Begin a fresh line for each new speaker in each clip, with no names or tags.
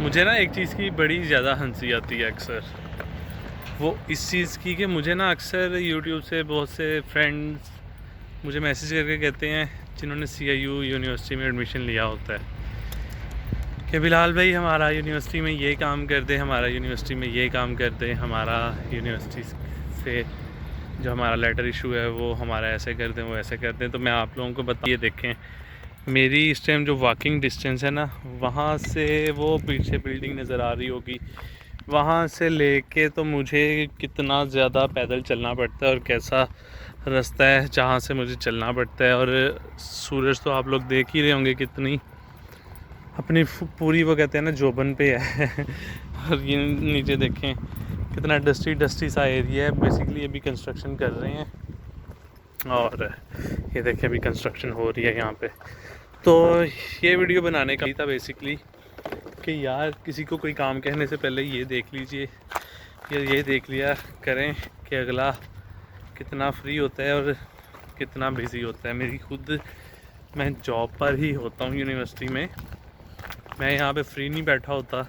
मुझे ना एक चीज़ की बड़ी ज़्यादा हंसी आती है अक्सर, वो इस चीज़ की कि मुझे ना अक्सर यूट्यूब से बहुत से फ्रेंड्स मुझे मैसेज करके कहते हैं जिन्होंने CIU यूनिवर्सिटी में एडमिशन लिया होता है कि बिलाल भाई हमारा यूनिवर्सिटी में ये काम कर दे, हमारा यूनिवर्सिटी में ये काम कर दे, हमारा यूनिवर्सिटी से जो हमारा लेटर इशू है वो हमारा ऐसे कर दें, वो ऐसे कर दें। तो मैं आप लोगों को बताइए, देखें मेरी इस टाइम जो वॉकिंग डिस्टेंस है ना, वहाँ से वो पीछे बिल्डिंग नज़र आ रही होगी, वहाँ से लेके तो मुझे कितना ज़्यादा पैदल चलना पड़ता है और कैसा रास्ता है जहाँ से मुझे चलना पड़ता है। और सूरज तो आप लोग देख ही रहे होंगे कितनी अपनी पूरी वो कहते हैं ना जोबन पे है और ये नीचे देखें कितना डस्टी डस्टी सा एरिया है। बेसिकली अभी कंस्ट्रक्शन कर रहे हैं और ये देखें अभी कंस्ट्रक्शन हो रही है यहाँ पे। तो ये वीडियो बनाने का था बेसिकली कि यार किसी को कोई काम कहने से पहले ये देख लीजिए या ये देख लिया करें कि अगला कितना फ्री होता है और कितना बिज़ी होता है। मेरी खुद मैं जॉब पर ही होता हूँ यूनिवर्सिटी में, मैं यहाँ पे फ्री नहीं बैठा होता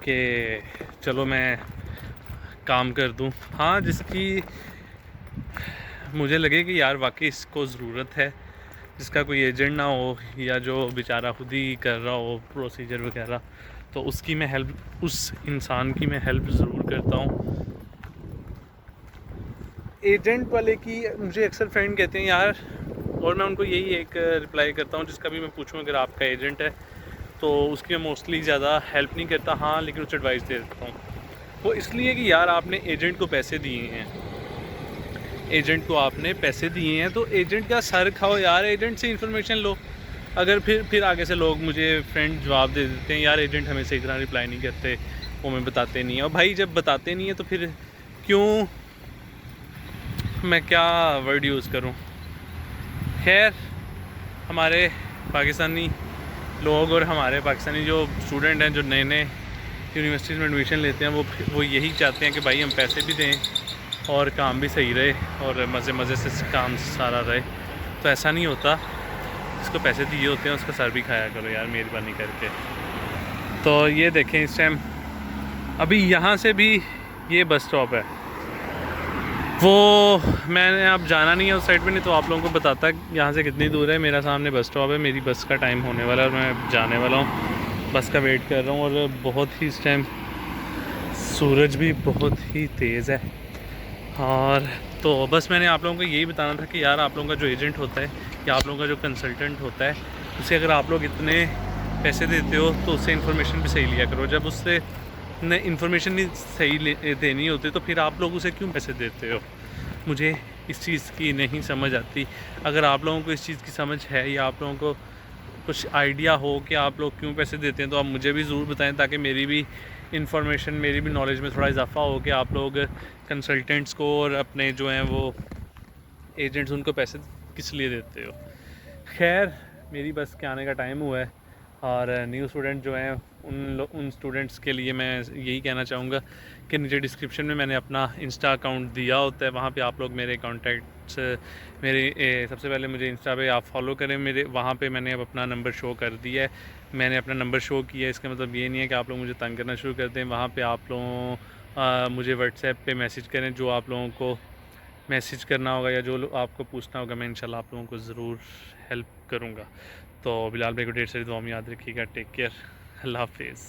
कि चलो मैं काम कर दूँ। हाँ, जिसकी मुझे लगे कि यार वाकई इसको ज़रूरत है, जिसका कोई एजेंट ना हो या जो बेचारा खुद ही कर रहा हो प्रोसीजर वगैरह, तो उसकी मैं हेल्प, उस इंसान की मैं हेल्प ज़रूर करता हूँ। एजेंट वाले की मुझे अक्सर फ्रेंड कहते हैं यार, और मैं उनको यही एक रिप्लाई करता हूँ जिसका भी मैं पूछूँ अगर आपका एजेंट है तो उसकी मैं मोस्टली ज़्यादा हेल्प नहीं करता, हाँ लेकिन उसे एडवाइस दे देता हूँ। वो इसलिए कि यार आपने एजेंट को पैसे दिए हैं, एजेंट को आपने पैसे दिए हैं तो एजेंट का सर खाओ यार, एजेंट से इन्फॉर्मेशन लो। अगर फिर आगे से लोग मुझे फ्रेंड जवाब दे देते हैं यार एजेंट हमें सही तरह रिप्लाई नहीं करते, वो हमें बताते नहीं है। और भाई जब बताते नहीं है तो फिर क्यों, मैं क्या वर्ड यूज़ करूं। खैर, हमारे पाकिस्तानी लोग और हमारे पाकिस्तानी जो स्टूडेंट हैं जो नए नए यूनिवर्सिटीज़ में एडमिशन लेते हैं वो यही चाहते हैं कि भाई हम पैसे भी दें और काम भी सही रहे और मज़े मज़े से काम सारा रहे। तो ऐसा नहीं होता, जिसको पैसे दिए होते हैं उसका सर भी खाया करो यार मेहरबानी करके। तो ये देखें इस टाइम अभी यहाँ से भी ये बस स्टॉप है, वो मैंने अब जाना नहीं है उस साइड पे, नहीं तो आप लोगों को बताता यहाँ से कितनी दूर है। मेरा सामने बस स्टॉप है, मेरी बस का टाइम होने वाला है और मैं जाने वाला हूँ, बस का वेट कर रहा हूँ। और बहुत ही इस टाइम सूरज भी बहुत ही तेज़ है। और तो बस मैंने आप लोगों को यही बताना था कि यार आप लोगों का जो एजेंट होता है या आप लोगों का जो कंसल्टेंट होता है उसे अगर आप लोग इतने पैसे देते हो तो उससे इन्फॉर्मेशन भी सही लिया करो। जब उससे ने इन्फॉर्मेशन नहीं सही देनी होती तो फिर आप लोग उसे क्यों पैसे देते हो, मुझे इस चीज़ की नहीं समझ आती। अगर आप लोगों को इस चीज़ की समझ है या आप लोगों को कुछ आइडिया हो कि आप लोग क्यों पैसे देते हैं तो आप मुझे भी ज़रूर बताएं, ताकि मेरी भी इंफॉर्मेशन, मेरी भी नॉलेज में थोड़ा इजाफा हो कि आप लोग कंसल्टेंट्स को और अपने जो हैं वो एजेंट्स उनको पैसे किस लिए देते हो। खैर, मेरी बस के आने का टाइम हुआ है और न्यू स्टूडेंट जो हैं उन स्टूडेंट्स के लिए मैं यही कहना चाहूँगा कि नीचे डिस्क्रिप्शन में मैंने अपना इंस्टा अकाउंट दिया होता है, वहाँ पे आप लोग मेरे कॉन्टैक्ट्स सबसे पहले मुझे इंस्टा पे आप फॉलो करें मेरे, वहाँ पे मैंने अब अपना नंबर शो कर दिया है। मैंने अपना नंबर शो किया है, इसका मतलब ये नहीं है कि आप लोग मुझे तंग करना शुरू कर दें। वहाँ पर आप लोगों मुझे व्हाट्सएप पर मैसेज करें, जो आप लोगों को मैसेज करना होगा या जो आपको पूछना होगा मैं इंशाल्लाह आप लोगों को ज़रूर हेल्प करूँगा। तो बिलाल भाई को ढेर सारी दुआ में याद रखिएगा। टेक केयर, अल्लाह हाफिज़।